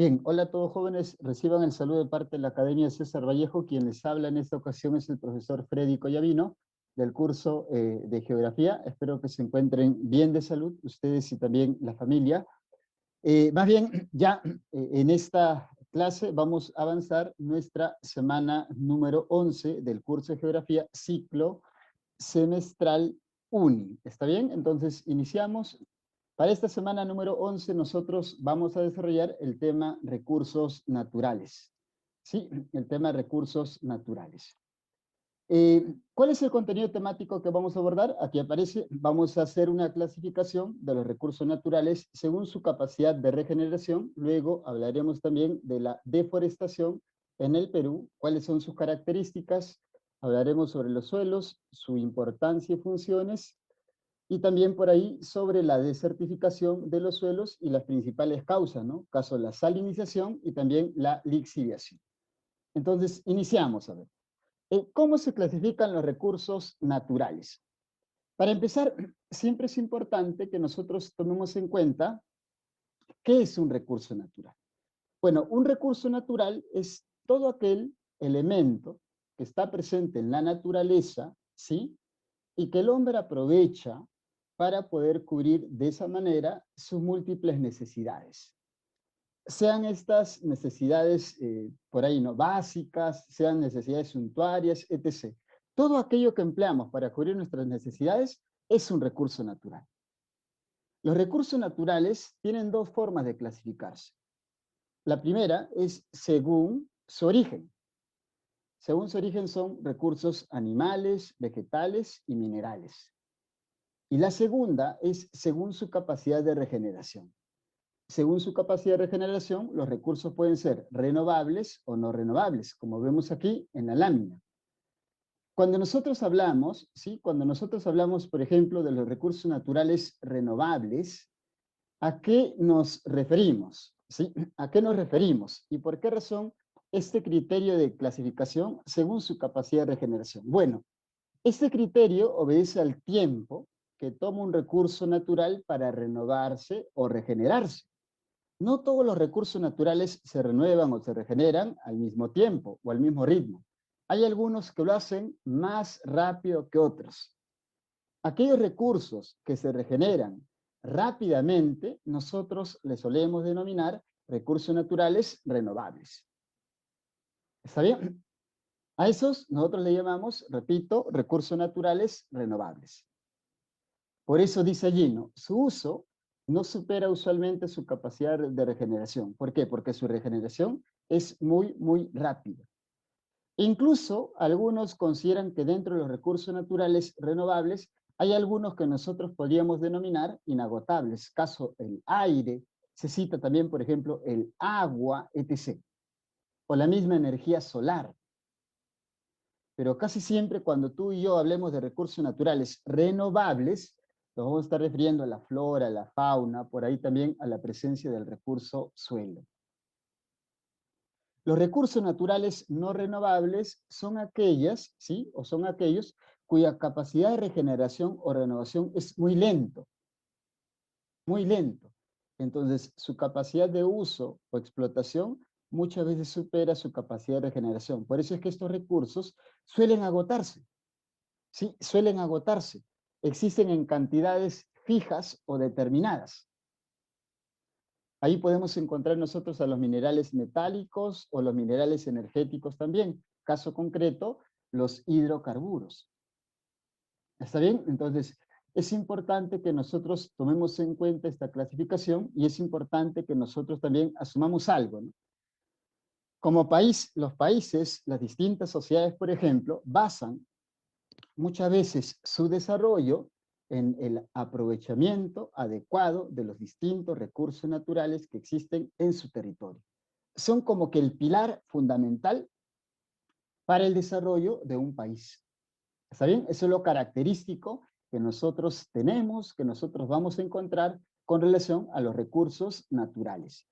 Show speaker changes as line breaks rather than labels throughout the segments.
Bien, hola a todos jóvenes, reciban el saludo de parte de la Academia César Vallejo. Quien les habla en esta ocasión es el profesor Freddy Collavino, del curso de Geografía. Espero que se encuentren bien de salud, ustedes y también la familia. Más bien, ya en esta clase vamos a avanzar nuestra semana número 11 del curso de Geografía, ciclo semestral UNI. ¿Está bien? Entonces, iniciamos. Para esta semana número 11 nosotros vamos a desarrollar el tema recursos naturales. Sí, el tema recursos naturales. ¿Cuál es el contenido temático que vamos a abordar? Aquí aparece, vamos a hacer una clasificación de los recursos naturales según su capacidad de regeneración. Luego hablaremos también de la deforestación en el Perú, cuáles son sus características. Hablaremos sobre los suelos, su importancia y funciones, y también por ahí sobre la desertificación de los suelos y las principales causas, ¿no? Caso la salinización y también la lixiviación. Entonces, iniciamos a ver. ¿Cómo se clasifican los recursos naturales? Para empezar, siempre es importante que nosotros tomemos en cuenta qué es un recurso natural. Bueno, un recurso natural es todo aquel elemento que está presente en la naturaleza, ¿sí? Y que el hombre aprovecha para poder cubrir de esa manera sus múltiples necesidades. Sean estas necesidades por ahí, ¿no? Básicas, sean necesidades suntuarias, etc. Todo aquello que empleamos para cubrir nuestras necesidades es un recurso natural. Los recursos naturales tienen dos formas de clasificarse. La primera es según su origen. Según su origen son recursos animales, vegetales y minerales. Y la segunda es según su capacidad de regeneración. Según su capacidad de regeneración, los recursos pueden ser renovables o no renovables, como vemos aquí en la lámina. Cuando nosotros hablamos, ¿sí? Cuando nosotros hablamos, por ejemplo, de los recursos naturales renovables, ¿a qué nos referimos? ¿Sí? ¿A qué nos referimos? ¿Y por qué razón este criterio de clasificación según su capacidad de regeneración? Bueno, este criterio obedece al tiempo que toma un recurso natural para renovarse o regenerarse. No todos los recursos naturales se renuevan o se regeneran al mismo tiempo o al mismo ritmo. Hay algunos que lo hacen más rápido que otros. Aquellos recursos que se regeneran rápidamente, nosotros les solemos denominar recursos naturales renovables. ¿Está bien? A esos nosotros le llamamos, repito, recursos naturales renovables. Por eso dice allí, ¿no? Su uso no supera usualmente su capacidad de regeneración. ¿Por qué? Porque su regeneración es muy, muy rápida. Incluso algunos consideran que dentro de los recursos naturales renovables hay algunos que nosotros podríamos denominar inagotables. Caso el aire, se cita también, por ejemplo, el agua, etc. O la misma energía solar. Pero casi siempre cuando tú y yo hablemos de recursos naturales renovables, nos vamos a estar refiriendo a la flora, a la fauna, por ahí también a la presencia del recurso suelo. Los recursos naturales no renovables son aquellas, ¿sí? O son aquellos cuya capacidad de regeneración o renovación es muy lento, muy lento. Entonces, su capacidad de uso o explotación muchas veces supera su capacidad de regeneración. Por eso es que estos recursos suelen agotarse. ¿Sí? Suelen agotarse. Existen en cantidades fijas o determinadas. Ahí podemos encontrar nosotros a los minerales metálicos o los minerales energéticos también. Caso concreto, los hidrocarburos. ¿Está bien? Entonces, es importante que nosotros tomemos en cuenta esta clasificación y es importante que nosotros también asumamos algo, ¿no? Como país, los países, las distintas sociedades, por ejemplo, basan muchas veces su desarrollo en el aprovechamiento adecuado de los distintos recursos naturales que existen en su territorio. Son como que el pilar fundamental para el desarrollo de un país. ¿Está bien? Eso es lo característico que nosotros tenemos, que nosotros vamos a encontrar con relación a los recursos naturales.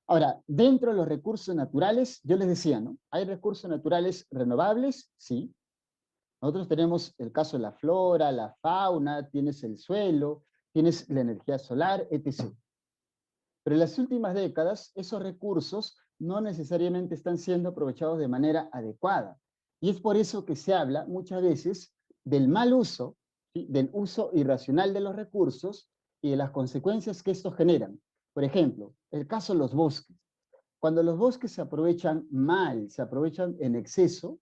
Ahora, dentro de los recursos naturales, yo les decía, ¿no? ¿Hay recursos naturales renovables? Sí. Nosotros tenemos el caso de la flora, la fauna, tienes el suelo, tienes la energía solar, etc. Pero en las últimas décadas, esos recursos no necesariamente están siendo aprovechados de manera adecuada. Y es por eso que se habla muchas veces del mal uso, ¿sí? Del uso irracional de los recursos y de las consecuencias que estos generan. Por ejemplo, el caso de los bosques. Cuando los bosques se aprovechan mal, se aprovechan en exceso,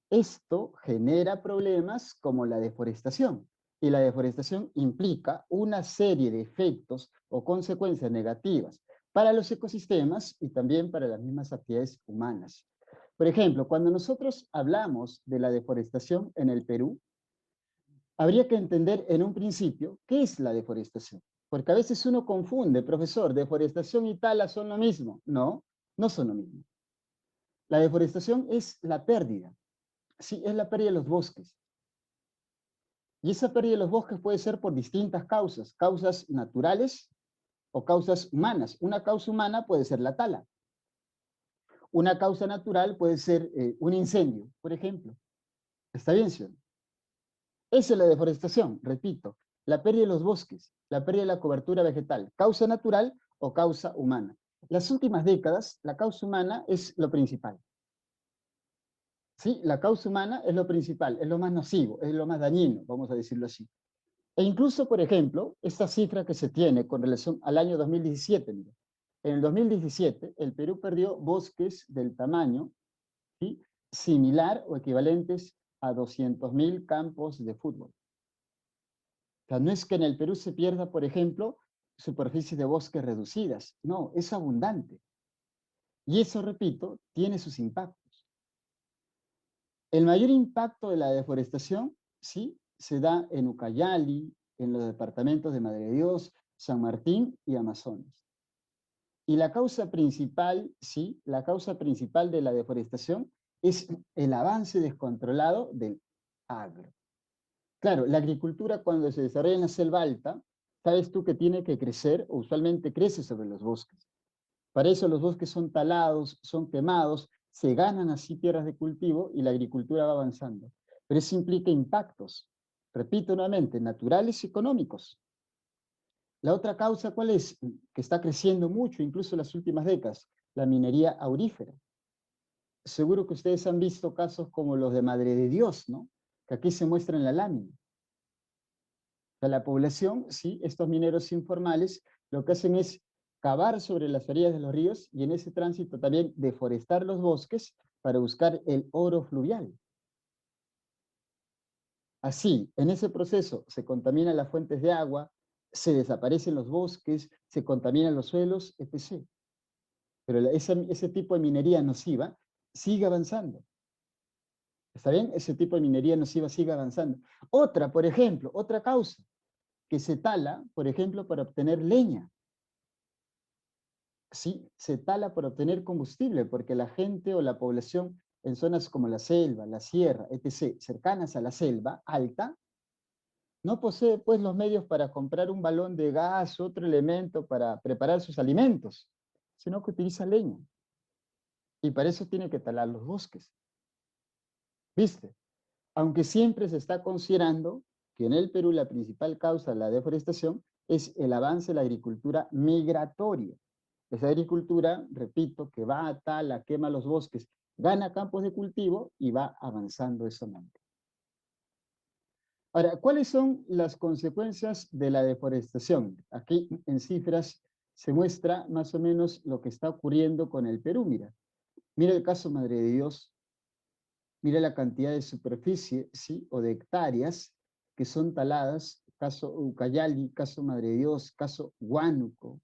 esto genera problemas como la deforestación. Y la deforestación implica una serie de efectos o consecuencias negativas para los ecosistemas y también para las mismas actividades humanas. Por ejemplo, cuando nosotros hablamos de la deforestación en el Perú, habría que entender en un principio qué es la deforestación. Porque a veces uno confunde, profesor, deforestación y tala son lo mismo. No, no son lo mismo. La deforestación es la pérdida. Sí, es la pérdida de los bosques. Y esa pérdida de los bosques puede ser por distintas causas, causas naturales o causas humanas. Una causa humana puede ser la tala. Una causa natural puede ser un incendio, por ejemplo. ¿Está bien, señor? Esa es la deforestación, repito, la pérdida de los bosques, la pérdida de la cobertura vegetal, causa natural o causa humana. Las últimas décadas, la causa humana es lo principal. Sí, la causa humana es lo principal, es lo más nocivo, es lo más dañino, vamos a decirlo así. E incluso, por ejemplo, esta cifra que se tiene con relación al año 2017, mira, en el 2017 el Perú perdió bosques del tamaño, ¿sí?, similar o equivalentes a 200.000 campos de fútbol. O sea, no es que en el Perú se pierda, por ejemplo, superficies de bosques reducidas, no, es abundante. Y eso, repito, tiene sus impactos. El mayor impacto de la deforestación, sí, se da en Ucayali, en los departamentos de Madre de Dios, San Martín y Amazonas. Y la causa principal, sí, la causa principal de la deforestación es el avance descontrolado del agro. Claro, la agricultura cuando se desarrolla en la selva alta, sabes tú que tiene que crecer, o usualmente crece sobre los bosques. Para eso los bosques son talados, son quemados, se ganan así tierras de cultivo y la agricultura va avanzando. Pero eso implica impactos, repito nuevamente, naturales y económicos. La otra causa, ¿cuál es? Que está creciendo mucho, incluso en las últimas décadas, la minería aurífera. Seguro que ustedes han visto casos como los de Madre de Dios, ¿no? Que aquí se muestra en la lámina. O sea, la población, sí, estos mineros informales, lo que hacen es cavar sobre las orillas de los ríos y en ese tránsito también deforestar los bosques para buscar el oro fluvial. Así, en ese proceso se contaminan las fuentes de agua, se desaparecen los bosques, se contaminan los suelos, etc. Pero ese tipo de minería nociva sigue avanzando. ¿Está bien? Ese tipo de minería nociva sigue avanzando. Otra, por ejemplo, otra causa, que se tala, por ejemplo, para obtener leña. Sí, se tala para obtener combustible, porque la gente o la población en zonas como la selva, la sierra, etc., cercanas a la selva alta, no posee pues los medios para comprar un balón de gas, otro elemento para preparar sus alimentos, sino que utiliza leña. Y para eso tiene que talar los bosques. ¿Viste? Aunque siempre se está considerando que en el Perú la principal causa de la deforestación es el avance de la agricultura migratoria. Esa agricultura, repito, que va a tala, quema los bosques, gana campos de cultivo y va avanzando eso. Ahora, ¿cuáles son las consecuencias de la deforestación? Aquí en cifras se muestra más o menos lo que está ocurriendo con el Perú. Mira, mira el caso Madre de Dios, mira la cantidad de superficie, ¿sí?, o de hectáreas que son taladas, caso Ucayali, caso Madre de Dios, caso Huánuco,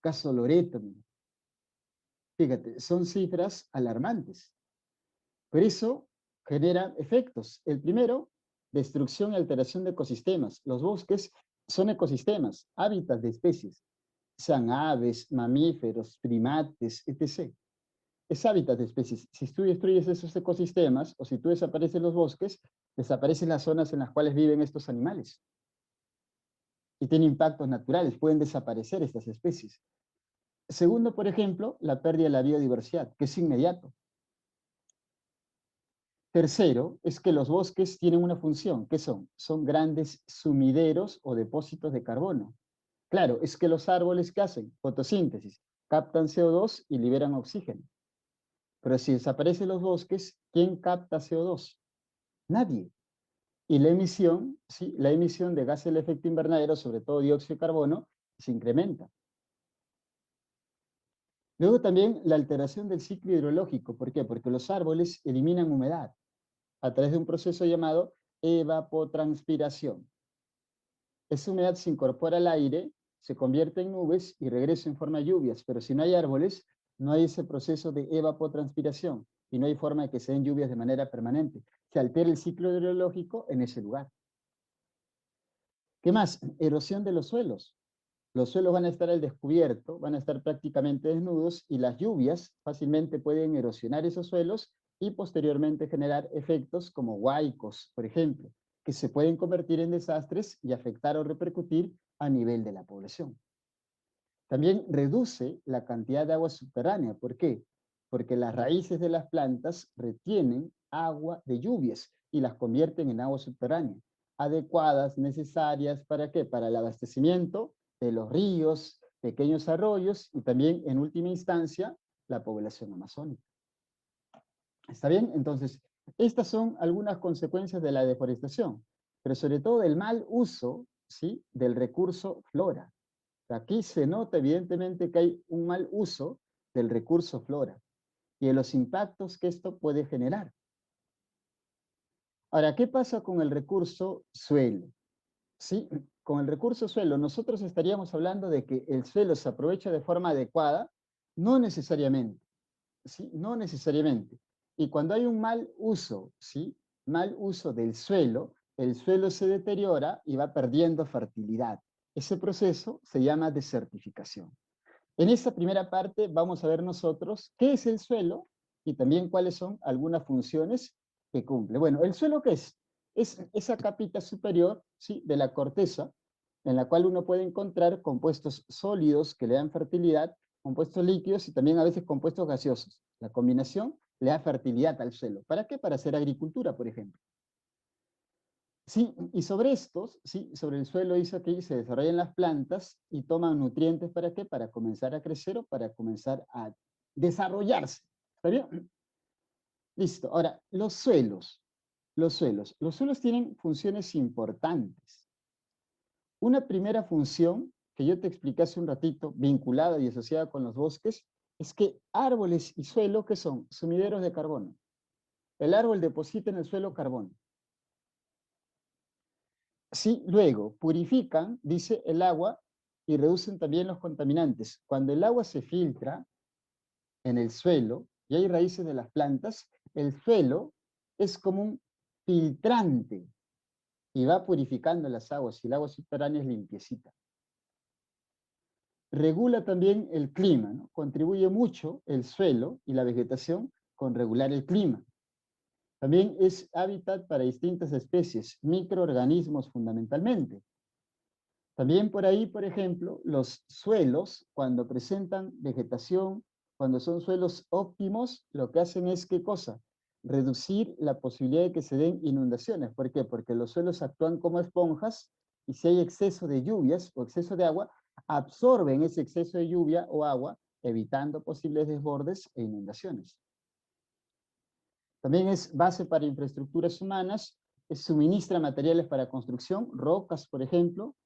caso Loreto. Mira. Fíjate, son cifras alarmantes. Pero eso genera efectos. El primero, destrucción y alteración de ecosistemas. Los bosques son ecosistemas, hábitats de especies, sean aves, mamíferos, primates, etc. Es hábitat de especies. Si tú destruyes esos ecosistemas o si tú desapareces los bosques, desaparecen las zonas en las cuales viven estos animales. Y tiene impactos naturales, pueden desaparecer estas especies. Segundo, por ejemplo, la pérdida de la biodiversidad, que es inmediato. Tercero, es que los bosques tienen una función. ¿Qué son? Son grandes sumideros o depósitos de carbono. Claro, es que los árboles, ¿qué hacen? Fotosíntesis, captan CO2 y liberan oxígeno. Pero si desaparecen los bosques, ¿quién capta CO2? Nadie. Y la emisión, ¿sí? La emisión de gases del efecto invernadero, sobre todo dióxido de carbono, se incrementa. Luego también la alteración del ciclo hidrológico. ¿Por qué? Porque los árboles eliminan humedad a través de un proceso llamado evapotranspiración. Esa humedad se incorpora al aire, se convierte en nubes y regresa en forma de lluvias, pero si no hay árboles, no hay ese proceso de evapotranspiración y no hay forma de que se den lluvias de manera permanente. Se altera el ciclo hidrológico en ese lugar. ¿Qué más? Erosión de los suelos. Los suelos van a estar al descubierto, van a estar prácticamente desnudos y las lluvias fácilmente pueden erosionar esos suelos y posteriormente generar efectos como huaicos, por ejemplo, que se pueden convertir en desastres y afectar o repercutir a nivel de la población. También reduce la cantidad de agua subterránea. ¿Por qué? Porque las raíces de las plantas retienen agua de lluvias y las convierten en agua subterránea, adecuadas, necesarias, ¿para qué? Para el abastecimiento de los ríos, pequeños arroyos y también, en última instancia, la población amazónica. ¿Está bien? Entonces, estas son algunas consecuencias de la deforestación, pero sobre todo del mal uso, ¿sí?, del recurso flora. Aquí se nota evidentemente que hay un mal uso del recurso flora y de los impactos que esto puede generar. Ahora, ¿qué pasa con el recurso suelo? Sí, con el recurso suelo nosotros estaríamos hablando de que el suelo se aprovecha de forma adecuada, no necesariamente, ¿sí? No necesariamente. Y cuando hay un mal uso, ¿sí? Mal uso del suelo, el suelo se deteriora y va perdiendo fertilidad. Ese proceso se llama desertificación. En esta primera parte vamos a ver nosotros qué es el suelo y también cuáles son algunas funciones que cumple. Bueno, ¿el suelo qué es? Es esa capita superior, ¿sí?, de la corteza, en la cual uno puede encontrar compuestos sólidos que le dan fertilidad, compuestos líquidos y también a veces compuestos gaseosos. La combinación le da fertilidad al suelo. ¿Para qué? Para hacer agricultura, por ejemplo. Sí, y sobre estos, sí, sobre el suelo dice que se desarrollan las plantas y toman nutrientes, ¿para qué? Para comenzar a crecer o para comenzar a desarrollarse. ¿Está bien? Listo. Ahora, los suelos. Los suelos tienen funciones importantes. Una primera función, que yo te expliqué hace un ratito, vinculada y asociada con los bosques, es que árboles y suelo, ¿qué son? Sumideros de carbono. El árbol deposita en el suelo carbono. Sí, luego purifican, dice, el agua y reducen también los contaminantes. Cuando el agua se filtra en el suelo y hay raíces de las plantas, el suelo es como un filtrante y va purificando las aguas y el agua subterránea es limpiecita. Regula también el clima, ¿no? Contribuye mucho el suelo y la vegetación con regular el clima. También es hábitat para distintas especies, microorganismos fundamentalmente. También por ahí, por ejemplo, los suelos, cuando presentan vegetación, cuando son suelos óptimos, lo que hacen es, ¿qué cosa? Reducir la posibilidad de que se den inundaciones. ¿Por qué? Porque los suelos actúan como esponjas y si hay exceso de lluvias o exceso de agua, absorben ese exceso de lluvia o agua, evitando posibles desbordes e inundaciones. También es base para infraestructuras humanas, suministra materiales para construcción, rocas, por ejemplo,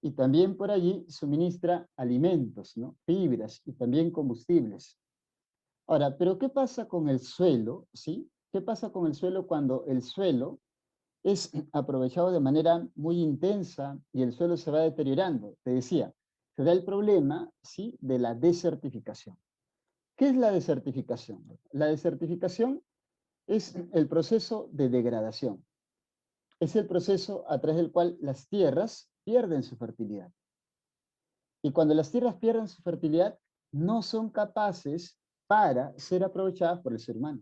y también por allí suministra alimentos, ¿no?, fibras y también combustibles. Ahora, ¿pero qué pasa con el suelo? ¿Sí? ¿Qué pasa con el suelo cuando el suelo es aprovechado de manera muy intensa y el suelo se va deteriorando? Te decía, se da el problema, ¿sí?, de la desertificación. ¿Qué es la desertificación? La desertificación es el proceso de degradación. Es el proceso a través del cual las tierras pierden su fertilidad. Y cuando las tierras pierden su fertilidad, no son capaces para ser aprovechadas por el ser humano.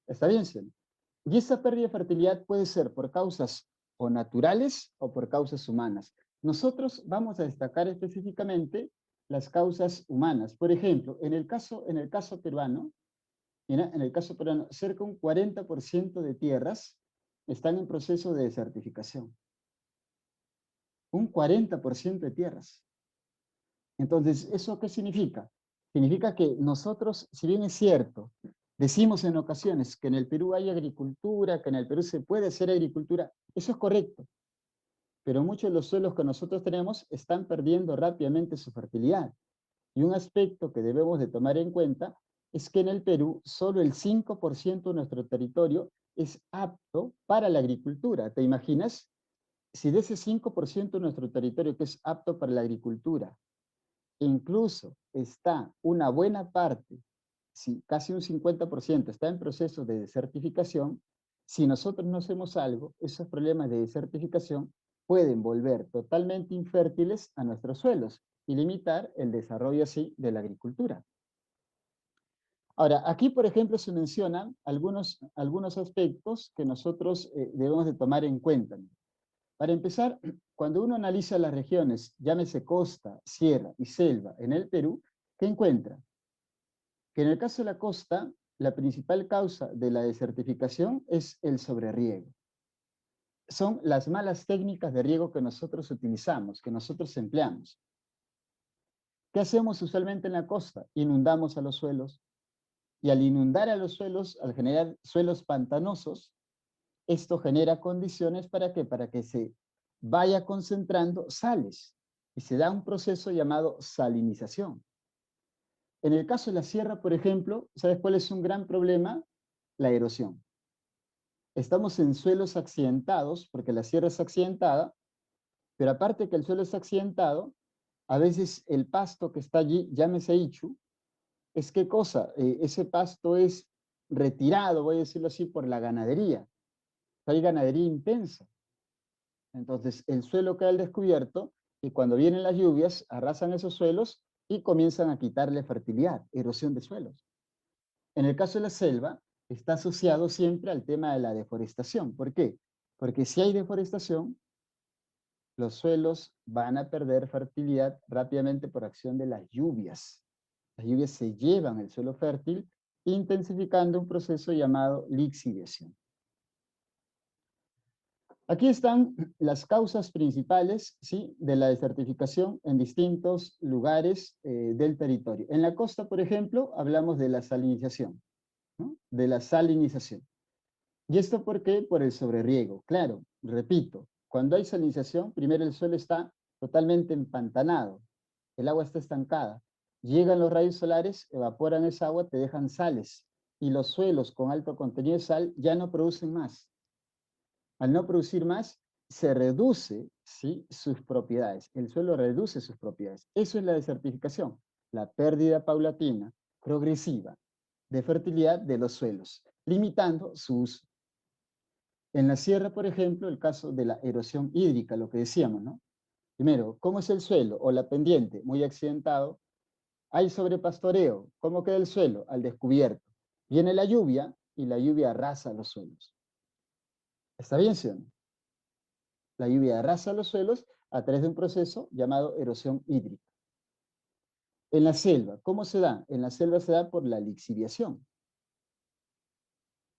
¿Está bien, Cielo? Y esa pérdida de fertilidad puede ser por causas o naturales o por causas humanas. Nosotros vamos a destacar específicamente las causas humanas. Por ejemplo, en el caso peruano, mira, en el caso peruano, cerca de un 40% de tierras están en proceso de desertificación. un 40% de tierras. Entonces, ¿eso qué significa? Significa que nosotros, si bien es cierto, decimos en ocasiones que en el Perú hay agricultura, que en el Perú se puede hacer agricultura, eso es correcto, pero muchos de los suelos que nosotros tenemos están perdiendo rápidamente su fertilidad. Y un aspecto que debemos de tomar en cuenta es que en el Perú solo el 5% de nuestro territorio es apto para la agricultura. ¿Te imaginas? Si de ese 5% de nuestro territorio que es apto para la agricultura, incluso está una buena parte, si casi un 50% está en proceso de desertificación, si nosotros no hacemos algo, esos problemas de desertificación pueden volver totalmente infértiles a nuestros suelos y limitar el desarrollo así de la agricultura. Ahora, aquí, por ejemplo, se mencionan algunos aspectos que nosotros debemos de tomar en cuenta. Para empezar, cuando uno analiza las regiones, llámese costa, sierra y selva en el Perú, ¿qué encuentra? Que en el caso de la costa, la principal causa de la desertificación es el sobreriego. Son las malas técnicas de riego que nosotros utilizamos, que nosotros empleamos. ¿Qué hacemos usualmente en la costa? Inundamos a los suelos, y al inundar a los suelos, al generar suelos pantanosos, esto genera condiciones para que se vaya concentrando sales y se da un proceso llamado salinización. En el caso de la sierra, por ejemplo, ¿sabes cuál es un gran problema? La erosión. Estamos en suelos accidentados, porque la sierra es accidentada, pero aparte que el suelo es accidentado, a veces el pasto que está allí, llámese ichu, es qué cosa, ese pasto es retirado, voy a decirlo así, por la ganadería. Hay ganadería intensa. Entonces, el suelo queda al descubierto y cuando vienen las lluvias, arrasan esos suelos y comienzan a quitarle fertilidad, erosión de suelos. En el caso de la selva, está asociado siempre al tema de la deforestación. ¿Por qué? Porque si hay deforestación, los suelos van a perder fertilidad rápidamente por acción de las lluvias. Las lluvias se llevan el suelo fértil, intensificando un proceso llamado lixiviación. Aquí están las causas principales, ¿sí?, de la desertificación en distintos lugares del territorio. En la costa, por ejemplo, hablamos de la salinización, ¿no? De la salinización. ¿Y esto por qué? Por el sobreriego. Claro, repito, cuando hay salinización, primero el suelo está totalmente empantanado, el agua está estancada. Llegan los rayos solares, evaporan esa agua, te dejan sales, y los suelos con alto contenido de sal ya no producen más. Al no producir más, se reduce, ¿sí?, sus propiedades. El suelo reduce sus propiedades. Eso es la desertificación, la pérdida paulatina, progresiva, de fertilidad de los suelos, limitando su uso. En la sierra, por ejemplo, el caso de la erosión hídrica, lo que decíamos, ¿no? Primero, ¿cómo es el suelo o la pendiente? Muy accidentado. Hay sobrepastoreo. ¿Cómo queda el suelo? Al descubierto. Viene la lluvia y la lluvia arrasa los suelos. ¿Está bien, sí o no? La lluvia arrasa los suelos a través de un proceso llamado erosión hídrica. En la selva, ¿cómo se da? En la selva se da por la lixiviación.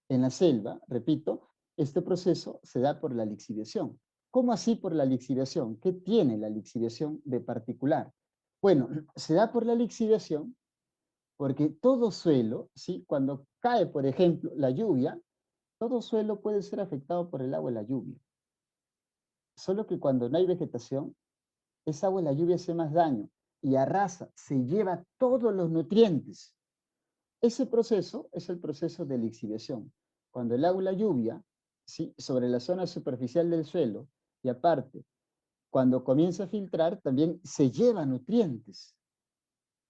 En la selva, repito, este proceso se da por la lixiviación. ¿Cómo así por la lixiviación? ¿Qué tiene la lixiviación de particular? Bueno, se da por la lixiviación porque todo suelo, ¿sí?, cuando cae, por ejemplo, la lluvia, todo suelo puede ser afectado por el agua de la lluvia. Solo que cuando no hay vegetación, esa agua de la lluvia hace más daño y arrasa, se lleva todos los nutrientes. Ese proceso es el proceso de lixiviación. Cuando el agua y la lluvia, ¿sí?, sobre la zona superficial del suelo, y aparte, cuando comienza a filtrar, también se lleva nutrientes.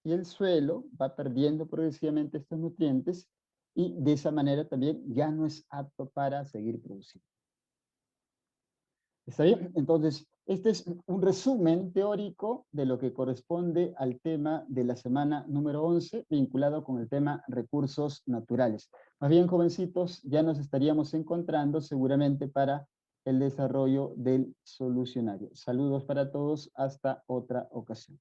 Y el suelo va perdiendo progresivamente estos nutrientes y de esa manera también ya no es apto para seguir produciendo. ¿Está bien? Entonces, este es un resumen teórico de lo que corresponde al tema de la semana número 11, vinculado con el tema recursos naturales. Más bien, jovencitos, ya nos estaríamos encontrando seguramente para el desarrollo del solucionario. Saludos para todos, hasta otra ocasión.